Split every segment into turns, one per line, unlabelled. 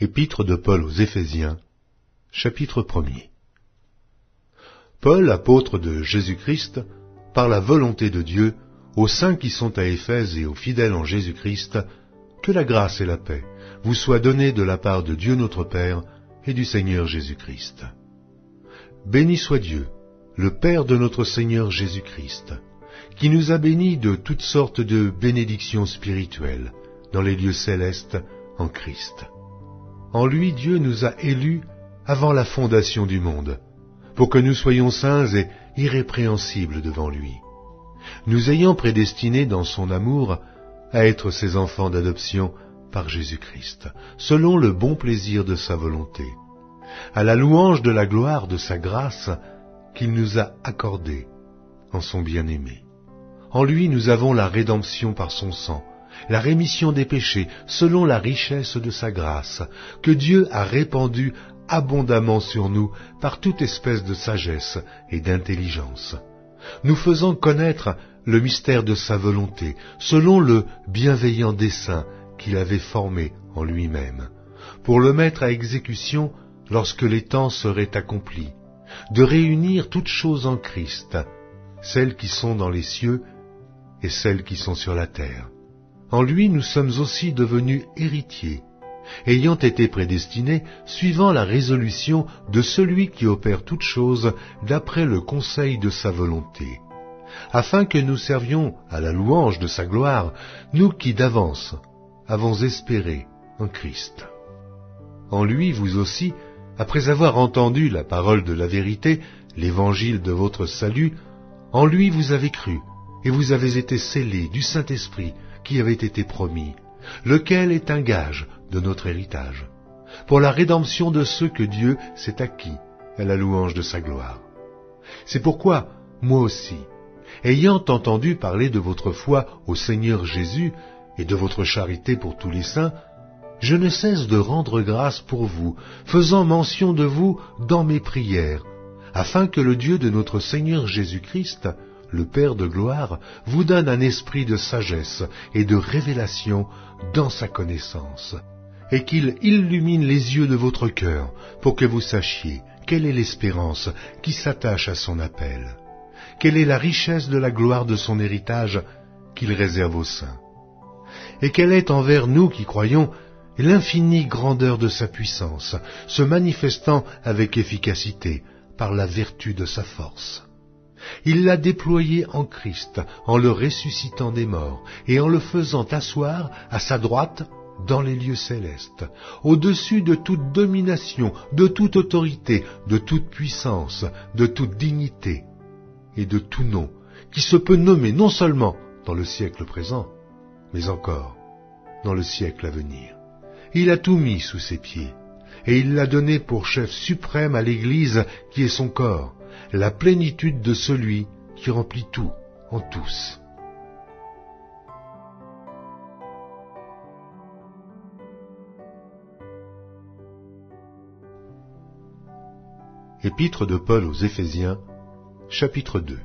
Épître de Paul aux Éphésiens, chapitre 1er. Paul, apôtre de Jésus-Christ, par la volonté de Dieu, aux saints qui sont à Éphèse et aux fidèles en Jésus-Christ, que la grâce et la paix vous soient données de la part de Dieu notre Père et du Seigneur Jésus-Christ. Béni soit Dieu, le Père de notre Seigneur Jésus-Christ, qui nous a bénis de toutes sortes de bénédictions spirituelles dans les lieux célestes en Christ. En lui, Dieu nous a élus avant la fondation du monde, pour que nous soyons saints et irrépréhensibles devant lui, nous ayant prédestinés dans son amour à être ses enfants d'adoption par Jésus-Christ, selon le bon plaisir de sa volonté, à la louange de la gloire de sa grâce qu'il nous a accordée en son bien-aimé. En lui nous avons la rédemption par son sang, la rémission des péchés selon la richesse de sa grâce, que Dieu a répandue abondamment sur nous par toute espèce de sagesse et d'intelligence, nous faisant connaître le mystère de sa volonté, selon le bienveillant dessein qu'il avait formé en lui-même, pour le mettre à exécution lorsque les temps seraient accomplis, de réunir toutes choses en Christ, celles qui sont dans les cieux et celles qui sont sur la terre. En lui nous sommes aussi devenus héritiers, ayant été prédestinés suivant la résolution de celui qui opère toutes choses d'après le conseil de sa volonté, afin que nous servions à la louange de sa gloire, nous qui d'avance avons espéré en Christ. En lui, vous aussi, après avoir entendu la parole de la vérité, l'évangile de votre salut, en lui vous avez cru, et vous avez été scellés du Saint-Esprit qui avait été promis, lequel est un gage de notre héritage, pour la rédemption de ceux que Dieu s'est acquis à la louange de sa gloire. C'est pourquoi, moi aussi, ayant entendu parler de votre foi au Seigneur Jésus et de votre charité pour tous les saints, je ne cesse de rendre grâce pour vous, faisant mention de vous dans mes prières, afin que le Dieu de notre Seigneur Jésus-Christ, le Père de gloire, vous donne un esprit de sagesse et de révélation dans sa connaissance, et qu'il illumine les yeux de votre cœur, pour que vous sachiez quelle est l'espérance qui s'attache à son appel, quelle est la richesse de la gloire de son héritage qu'il réserve aux saints, et quelle est envers nous qui croyons l'infinie grandeur de sa puissance, se manifestant avec efficacité par la vertu de sa force. Il l'a déployé en Christ, en le ressuscitant des morts, et en le faisant asseoir à sa droite dans les lieux célestes, au-dessus de toute domination, de toute autorité, de toute puissance, de toute dignité, et de tout nom, qui se peut nommer non seulement dans le siècle présent, mais encore dans le siècle à venir. Il a tout mis sous ses pieds, et il l'a donné pour chef suprême à l'Église qui est son corps, la plénitude de celui qui remplit tout en tous. Épître de Paul aux Éphésiens, chapitre 2.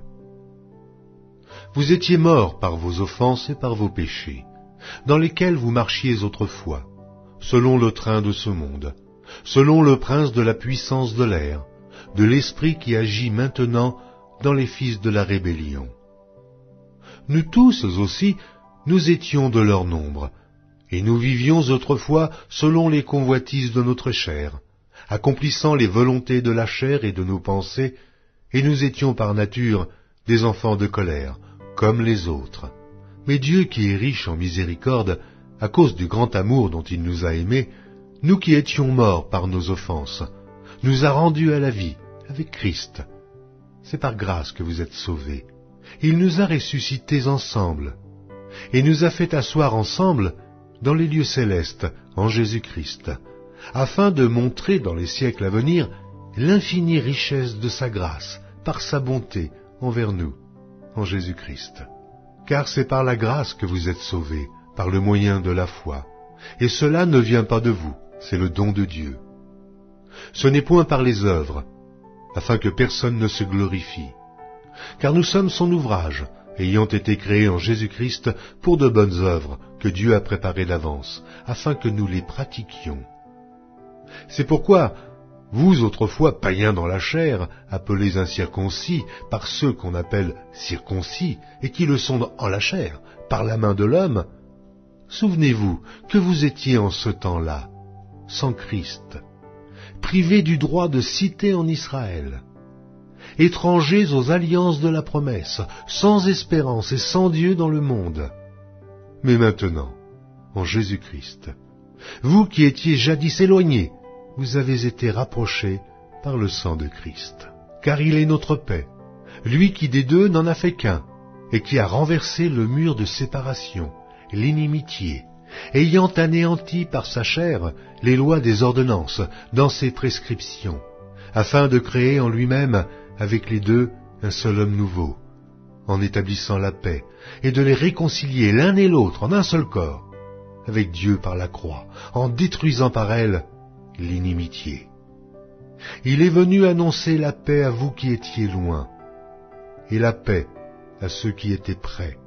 Vous étiez morts par vos offenses et par vos péchés, dans lesquels vous marchiez autrefois, selon le train de ce monde, selon le prince de la puissance de l'air, de l'esprit qui agit maintenant dans les fils de la rébellion. Nous tous aussi, nous étions de leur nombre, et nous vivions autrefois selon les convoitises de notre chair, accomplissant les volontés de la chair et de nos pensées, et nous étions par nature des enfants de colère, comme les autres. Mais Dieu qui est riche en miséricorde, à cause du grand amour dont il nous a aimés, nous qui étions morts par nos offenses, nous a rendus à la vie avec Christ. C'est par grâce que vous êtes sauvés. Il nous a ressuscités ensemble, et nous a fait asseoir ensemble dans les lieux célestes en Jésus-Christ, afin de montrer dans les siècles à venir l'infinie richesse de sa grâce, par sa bonté envers nous, en Jésus-Christ. Car c'est par la grâce que vous êtes sauvés, par le moyen de la foi, et cela ne vient pas de vous, c'est le don de Dieu. Ce n'est point par les œuvres, afin que personne ne se glorifie, car nous sommes son ouvrage, ayant été créés en Jésus-Christ pour de bonnes œuvres que Dieu a préparées d'avance, afin que nous les pratiquions. C'est pourquoi, vous autrefois païens dans la chair, appelés incirconcis par ceux qu'on appelle circoncis, et qui le sont en la chair, par la main de l'homme, souvenez-vous que vous étiez en ce temps-là, sans Christ, privés du droit de cité en Israël, étrangers aux alliances de la promesse, sans espérance et sans Dieu dans le monde. Mais maintenant, en Jésus-Christ, vous qui étiez jadis éloignés, vous avez été rapprochés par le sang de Christ. Car il est notre paix, lui qui des deux n'en a fait qu'un, et qui a renversé le mur de séparation, l'inimitié, ayant anéanti par sa chair les lois des ordonnances dans ses prescriptions, afin de créer en lui-même avec les deux un seul homme nouveau, en établissant la paix, et de les réconcilier l'un et l'autre en un seul corps, avec Dieu par la croix, en détruisant par elle l'inimitié. Il est venu annoncer la paix à vous qui étiez loin, et la paix à ceux qui étaient près,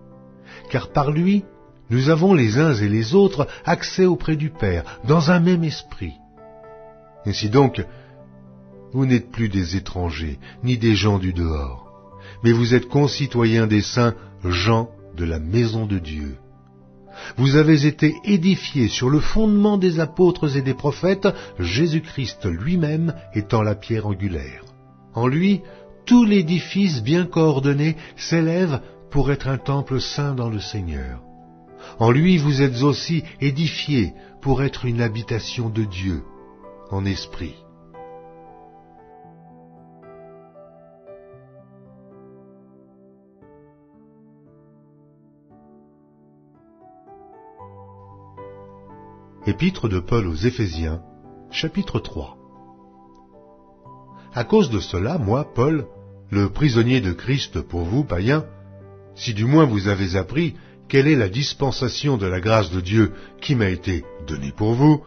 car par lui, nous avons les uns et les autres accès auprès du Père, dans un même esprit. Ainsi donc, vous n'êtes plus des étrangers, ni des gens du dehors, mais vous êtes concitoyens des saints, gens de la maison de Dieu. Vous avez été édifiés sur le fondement des apôtres et des prophètes, Jésus-Christ lui-même étant la pierre angulaire. En lui, tout l'édifice bien coordonné s'élève pour être un temple saint dans le Seigneur. En lui, vous êtes aussi édifiés pour être une habitation de Dieu, en esprit. Épître de Paul aux Éphésiens, chapitre 3. À cause de cela, moi, Paul, le prisonnier de Christ pour vous, païens, si du moins vous avez appris quelle est la dispensation de la grâce de Dieu qui m'a été donnée pour vous,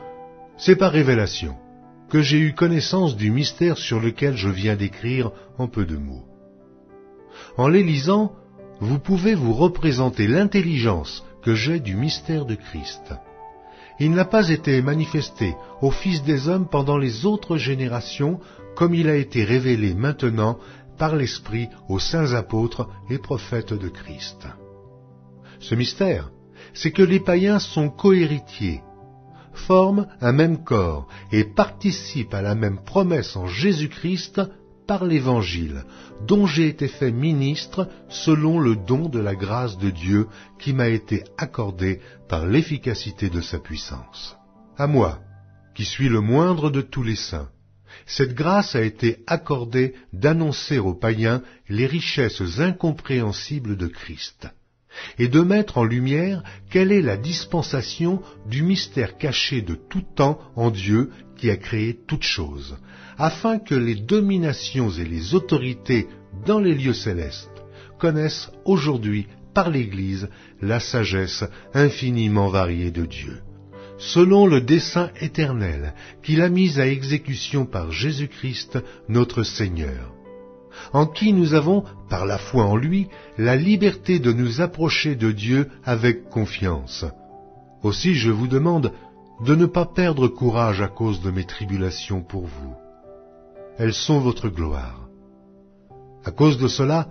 c'est par révélation que j'ai eu connaissance du mystère sur lequel je viens d'écrire en peu de mots. En les lisant, vous pouvez vous représenter l'intelligence que j'ai du mystère de Christ. Il n'a pas été manifesté aux fils des hommes pendant les autres générations, comme il a été révélé maintenant par l'Esprit aux saints apôtres et prophètes de Christ. Ce mystère, c'est que les païens sont cohéritiers, forment un même corps et participent à la même promesse en Jésus-Christ par l'Évangile, dont j'ai été fait ministre selon le don de la grâce de Dieu qui m'a été accordé par l'efficacité de sa puissance. À moi, qui suis le moindre de tous les saints, cette grâce a été accordée d'annoncer aux païens les richesses incompréhensibles de Christ, et de mettre en lumière quelle est la dispensation du mystère caché de tout temps en Dieu qui a créé toutes choses, afin que les dominations et les autorités dans les lieux célestes connaissent aujourd'hui par l'Église la sagesse infiniment variée de Dieu, selon le dessein éternel qu'il a mis à exécution par Jésus-Christ notre Seigneur, en qui nous avons, par la foi en lui, la liberté de nous approcher de Dieu avec confiance. Aussi je vous demande de ne pas perdre courage à cause de mes tribulations pour vous. Elles sont votre gloire. À cause de cela,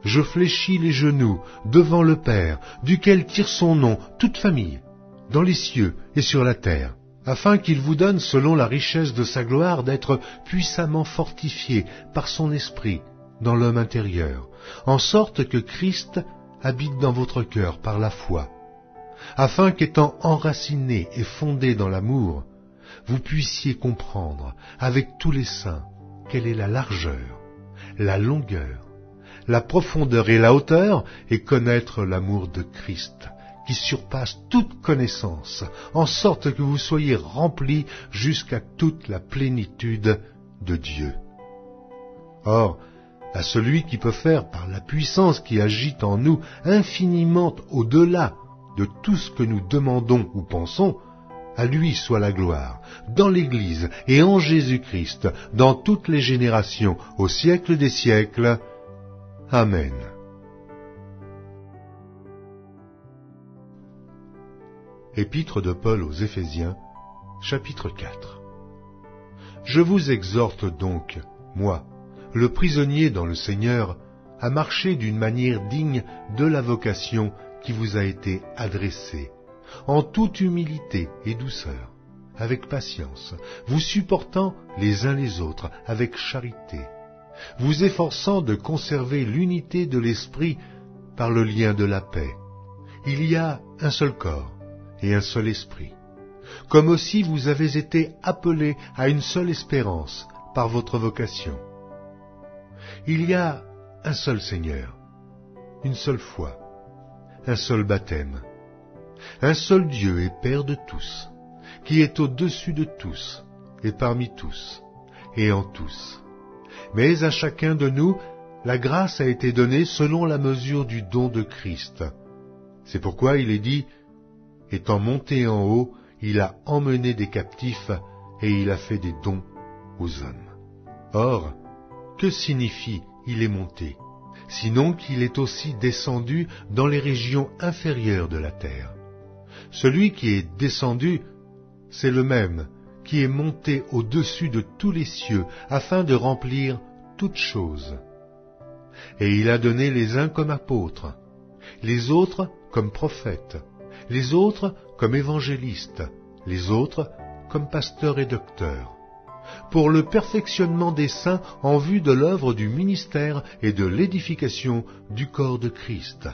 je fléchis les genoux devant le Père, duquel tire son nom toute famille, dans les cieux et sur la terre, afin qu'il vous donne, selon la richesse de sa gloire, d'être puissamment fortifié par son esprit dans l'homme intérieur, en sorte que Christ habite dans votre cœur par la foi, afin qu'étant enraciné et fondé dans l'amour, vous puissiez comprendre avec tous les saints quelle est la largeur, la longueur, la profondeur et la hauteur, et connaître l'amour de Christ, qui surpasse toute connaissance, en sorte que vous soyez remplis jusqu'à toute la plénitude de Dieu. Or, à celui qui peut faire, par la puissance qui agit en nous, infiniment au-delà de tout ce que nous demandons ou pensons, à lui soit la gloire, dans l'Église et en Jésus-Christ, dans toutes les générations, au siècle des siècles. Amen. Épître de Paul aux Éphésiens, chapitre 4. Je vous exhorte donc, moi, le prisonnier dans le Seigneur, à marcher d'une manière digne de la vocation qui vous a été adressée, en toute humilité et douceur, avec patience, vous supportant les uns les autres avec charité, vous efforçant de conserver l'unité de l'esprit par le lien de la paix. Il y a un seul corps et un seul esprit, comme aussi vous avez été appelés à une seule espérance par votre vocation. Il y a un seul Seigneur, une seule foi, un seul baptême, un seul Dieu et Père de tous, qui est au-dessus de tous et parmi tous et en tous. Mais à chacun de nous, la grâce a été donnée selon la mesure du don de Christ. C'est pourquoi il est dit, étant monté en haut, il a emmené des captifs et il a fait des dons aux hommes. Or, que signifie « il est monté » sinon qu'il est aussi descendu dans les régions inférieures de la terre. Celui qui est descendu, c'est le même qui est monté au-dessus de tous les cieux afin de remplir toutes choses. Et il a donné les uns comme apôtres, les autres comme prophètes, les autres comme évangélistes, les autres comme pasteurs et docteurs, pour le perfectionnement des saints en vue de l'œuvre du ministère et de l'édification du corps de Christ,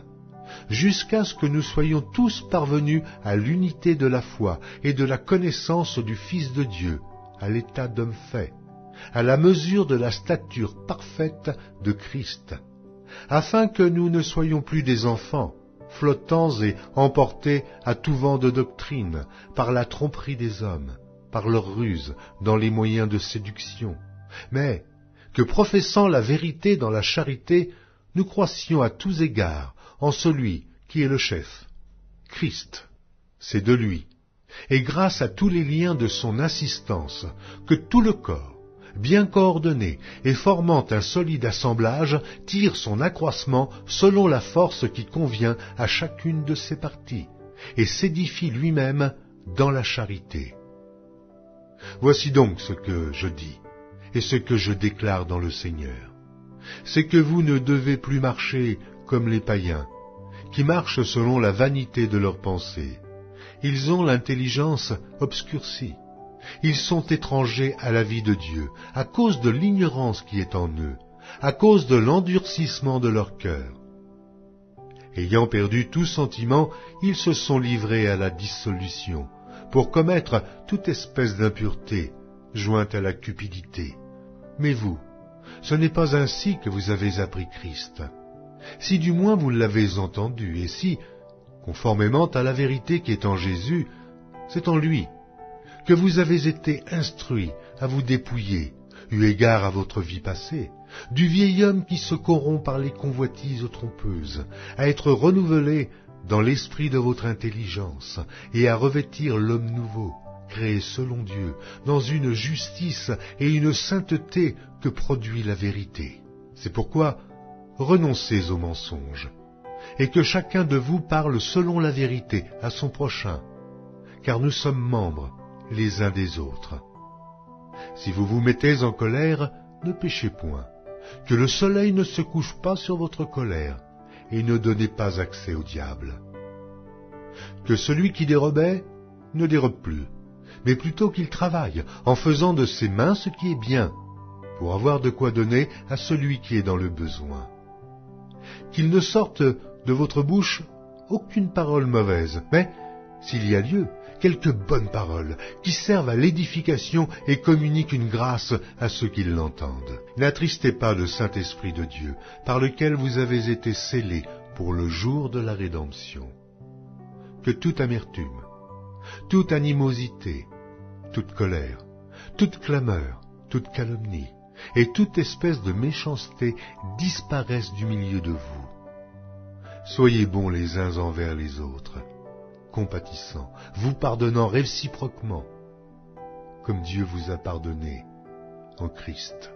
jusqu'à ce que nous soyons tous parvenus à l'unité de la foi et de la connaissance du Fils de Dieu, à l'état d'homme fait, à la mesure de la stature parfaite de Christ, afin que nous ne soyons plus des enfants, flottants et emportés à tout vent de doctrine, par la tromperie des hommes, par leur ruse, dans les moyens de séduction, mais que, professant la vérité dans la charité, nous croissions à tous égards en celui qui est le chef, Christ. C'est de lui, et grâce à tous les liens de son assistance, que tout le corps, bien coordonné et formant un solide assemblage, tire son accroissement selon la force qui convient à chacune de ses parties, et s'édifie lui-même dans la charité. Voici donc ce que je dis, et ce que je déclare dans le Seigneur. C'est que vous ne devez plus marcher comme les païens, qui marchent selon la vanité de leurs pensées. Ils ont l'intelligence obscurcie. Ils sont étrangers à la vie de Dieu, à cause de l'ignorance qui est en eux, à cause de l'endurcissement de leur cœur. Ayant perdu tout sentiment, ils se sont livrés à la dissolution, pour commettre toute espèce d'impureté, jointe à la cupidité. Mais vous, ce n'est pas ainsi que vous avez appris Christ. Si du moins vous l'avez entendu, et si, conformément à la vérité qui est en Jésus, c'est en lui, que vous avez été instruits à vous dépouiller, eu égard à votre vie passée, du vieil homme qui se corrompt par les convoitises trompeuses, à être renouvelé dans l'esprit de votre intelligence, et à revêtir l'homme nouveau, créé selon Dieu, dans une justice et une sainteté que produit la vérité. C'est pourquoi renoncez aux mensonges, et que chacun de vous parle selon la vérité à son prochain, car nous sommes membres les uns des autres. Si vous vous mettez en colère, ne péchez point, que le soleil ne se couche pas sur votre colère, et ne donnez pas accès au diable. Que celui qui dérobait ne dérobe plus, mais plutôt qu'il travaille, en faisant de ses mains ce qui est bien, pour avoir de quoi donner à celui qui est dans le besoin. Qu'il ne sorte de votre bouche aucune parole mauvaise, mais, s'il y a lieu, quelques bonnes paroles qui servent à l'édification et communiquent une grâce à ceux qui l'entendent. N'attristez pas le Saint-Esprit de Dieu, par lequel vous avez été scellés pour le jour de la rédemption. Que toute amertume, toute animosité, toute colère, toute clameur, toute calomnie et toute espèce de méchanceté disparaissent du milieu de vous. Soyez bons les uns envers les autres, compatissants, vous pardonnant réciproquement, comme Dieu vous a pardonné en Christ.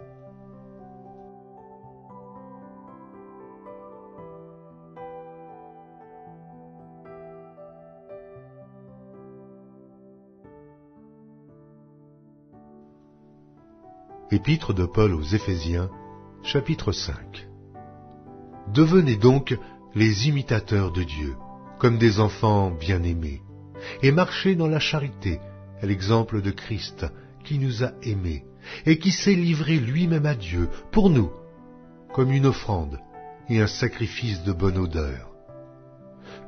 Épître de Paul aux Éphésiens, chapitre 5. Devenez donc les imitateurs de Dieu, comme des enfants bien-aimés, et marchez dans la charité, à l'exemple de Christ, qui nous a aimés, et qui s'est livré lui-même à Dieu, pour nous, comme une offrande et un sacrifice de bonne odeur.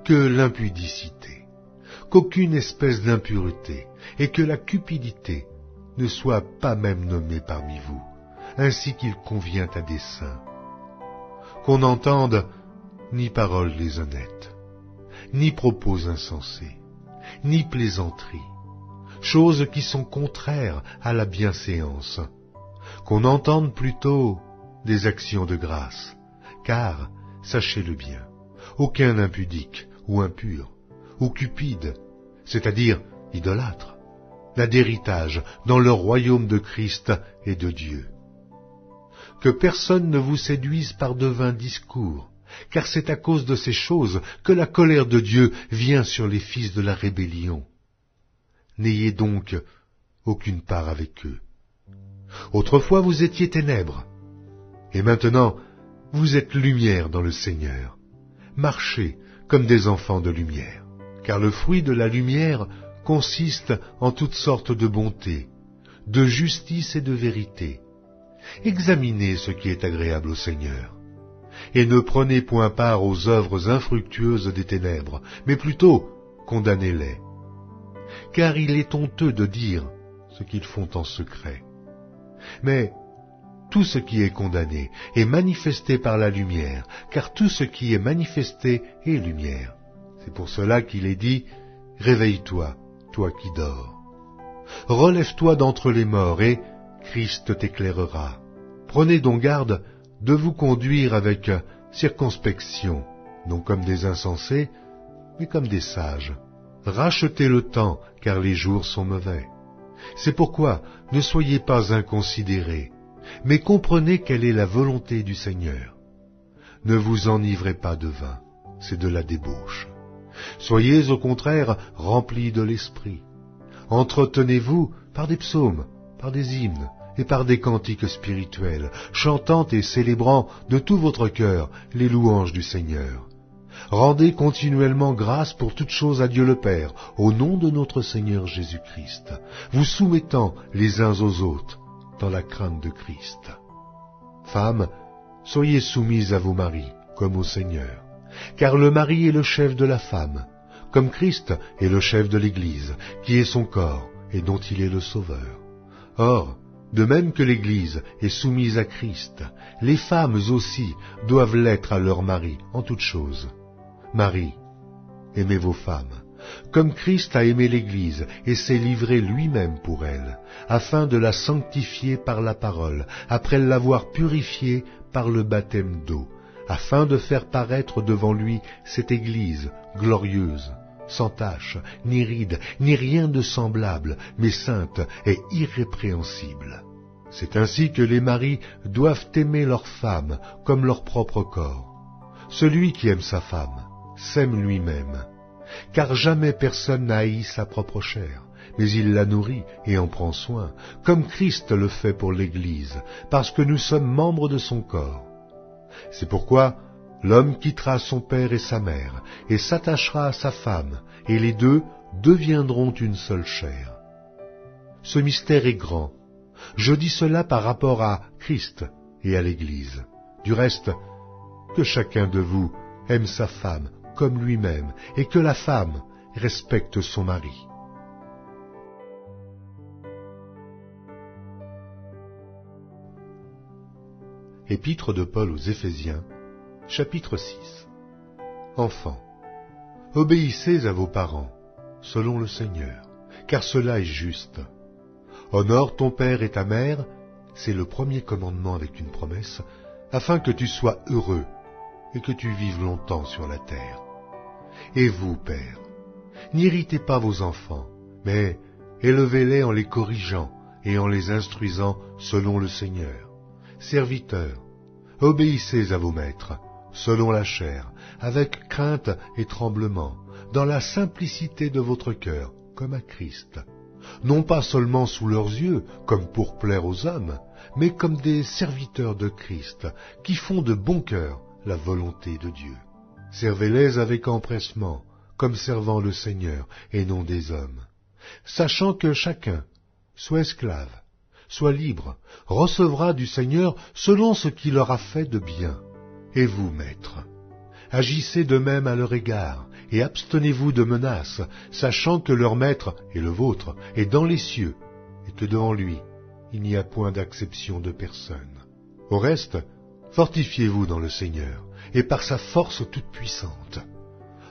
Que l'impudicité, qu'aucune espèce d'impureté, et que la cupidité ne soit pas même nommée parmi vous, ainsi qu'il convient à des saints. Qu'on n'entende ni paroles déshonnêtes, ni propos insensés, ni plaisanteries, choses qui sont contraires à la bienséance, qu'on entende plutôt des actions de grâce, car, sachez-le bien, aucun impudique ou impur, ou cupide, c'est-à-dire idolâtre, n'a d'héritage dans le royaume de Christ et de Dieu. Que personne ne vous séduise par de vains discours, car c'est à cause de ces choses que la colère de Dieu vient sur les fils de la rébellion. N'ayez donc aucune part avec eux. Autrefois vous étiez ténèbres, et maintenant vous êtes lumière dans le Seigneur. Marchez comme des enfants de lumière, car le fruit de la lumière consiste en toutes sortes de bonté, de justice et de vérité. Examinez ce qui est agréable au Seigneur, et ne prenez point part aux œuvres infructueuses des ténèbres, mais plutôt condamnez-les. Car il est honteux de dire ce qu'ils font en secret. Mais tout ce qui est condamné est manifesté par la lumière, car tout ce qui est manifesté est lumière. C'est pour cela qu'il est dit, « Réveille-toi, toi qui dors. Relève-toi d'entre les morts, et Christ t'éclairera. Prenez donc garde de vous conduire avec circonspection, non comme des insensés, mais comme des sages. Rachetez le temps, car les jours sont mauvais. C'est pourquoi ne soyez pas inconsidérés, mais comprenez quelle est la volonté du Seigneur. Ne vous enivrez pas de vin, c'est de la débauche. Soyez au contraire remplis de l'esprit. Entretenez-vous par des psaumes, par des hymnes et par des cantiques spirituels, chantant et célébrant de tout votre cœur les louanges du Seigneur. Rendez continuellement grâce pour toutes choses à Dieu le Père, au nom de notre Seigneur Jésus-Christ, vous soumettant les uns aux autres dans la crainte de Christ. Femmes, soyez soumises à vos maris, comme au Seigneur, car le mari est le chef de la femme, comme Christ est le chef de l'Église, qui est son corps et dont il est le Sauveur. Or, de même que l'Église est soumise à Christ, les femmes aussi doivent l'être à leur mari en toutes choses. Marie, aimez vos femmes, comme Christ a aimé l'Église et s'est livré lui-même pour elle, afin de la sanctifier par la parole, après l'avoir purifiée par le baptême d'eau, afin de faire paraître devant lui cette Église glorieuse, sans tache, ni ride, ni rien de semblable, mais sainte et irrépréhensible. C'est ainsi que les maris doivent aimer leur femme comme leur propre corps. Celui qui aime sa femme s'aime lui-même, car jamais personne n'a haï sa propre chair, mais il la nourrit et en prend soin, comme Christ le fait pour l'Église, parce que nous sommes membres de son corps. C'est pourquoi l'homme quittera son père et sa mère, et s'attachera à sa femme, et les deux deviendront une seule chair. Ce mystère est grand. Je dis cela par rapport à Christ et à l'Église. Du reste, que chacun de vous aime sa femme comme lui-même, et que la femme respecte son mari. Épître de Paul aux Éphésiens, chapitre 6. Enfants, obéissez à vos parents, selon le Seigneur, car cela est juste. Honore ton père et ta mère, c'est le premier commandement avec une promesse, afin que tu sois heureux et que tu vives longtemps sur la terre. Et vous, pères, n'irritez pas vos enfants, mais élevez-les en les corrigeant et en les instruisant selon le Seigneur. Serviteurs, obéissez à vos maîtres, selon la chair, avec crainte et tremblement, dans la simplicité de votre cœur, comme à Christ. non pas seulement sous leurs yeux, comme pour plaire aux hommes, mais comme des serviteurs de Christ, qui font de bon cœur la volonté de Dieu. Servez-les avec empressement, comme servant le Seigneur, et non des hommes, sachant que chacun, soit esclave, soit libre, recevra du Seigneur selon ce qu'il aura fait de bien. Et vous, maîtres, agissez de même à leur égard, et abstenez-vous de menaces, sachant que leur maître et le vôtre est dans les cieux, et que devant lui, il n'y a point d'acception de personne. Au reste, fortifiez-vous dans le Seigneur, et par sa force toute puissante.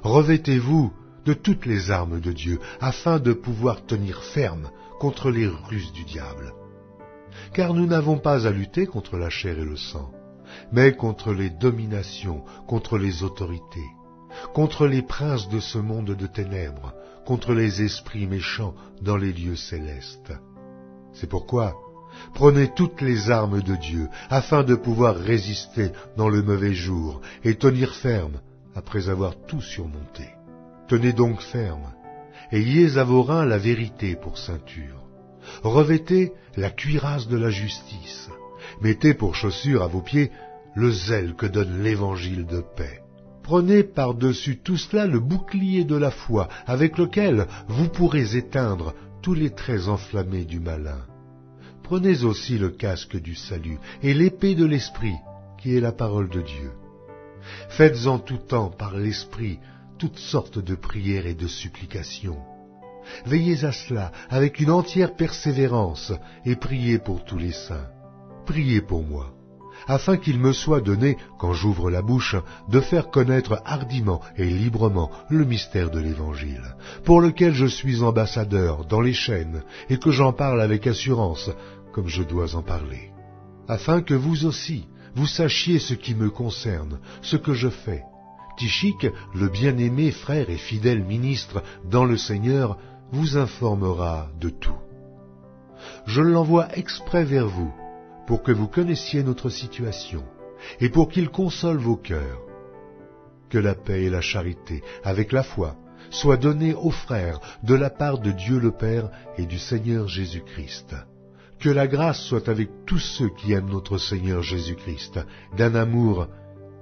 Revêtez-vous de toutes les armes de Dieu, afin de pouvoir tenir ferme contre les ruses du diable. Car nous n'avons pas à lutter contre la chair et le sang, mais contre les dominations, contre les autorités, contre les princes de ce monde de ténèbres, contre les esprits méchants dans les lieux célestes. C'est pourquoi, prenez toutes les armes de Dieu, afin de pouvoir résister dans le mauvais jour, et tenir ferme après avoir tout surmonté. Tenez donc ferme, ayez à vos reins la vérité pour ceinture. Revêtez la cuirasse de la justice, mettez pour chaussure à vos pieds le zèle que donne l'évangile de paix. Prenez par-dessus tout cela le bouclier de la foi, avec lequel vous pourrez éteindre tous les traits enflammés du malin. Prenez aussi le casque du salut et l'épée de l'Esprit, qui est la parole de Dieu. Faites en tout temps par l'Esprit toutes sortes de prières et de supplications. Veillez à cela avec une entière persévérance et priez pour tous les saints. Priez pour moi, afin qu'il me soit donné, quand j'ouvre la bouche, de faire connaître hardiment et librement le mystère de l'Évangile, pour lequel je suis ambassadeur dans les chaînes, et que j'en parle avec assurance, comme je dois en parler, afin que vous aussi, vous sachiez ce qui me concerne, ce que je fais. Tychique, le bien-aimé frère et fidèle ministre dans le Seigneur, vous informera de tout. Je l'envoie exprès vers vous, pour que vous connaissiez notre situation, et pour qu'il console vos cœurs. Que la paix et la charité, avec la foi, soient données aux frères de la part de Dieu le Père et du Seigneur Jésus-Christ. Que la grâce soit avec tous ceux qui aiment notre Seigneur Jésus-Christ, d'un amour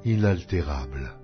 inaltérable.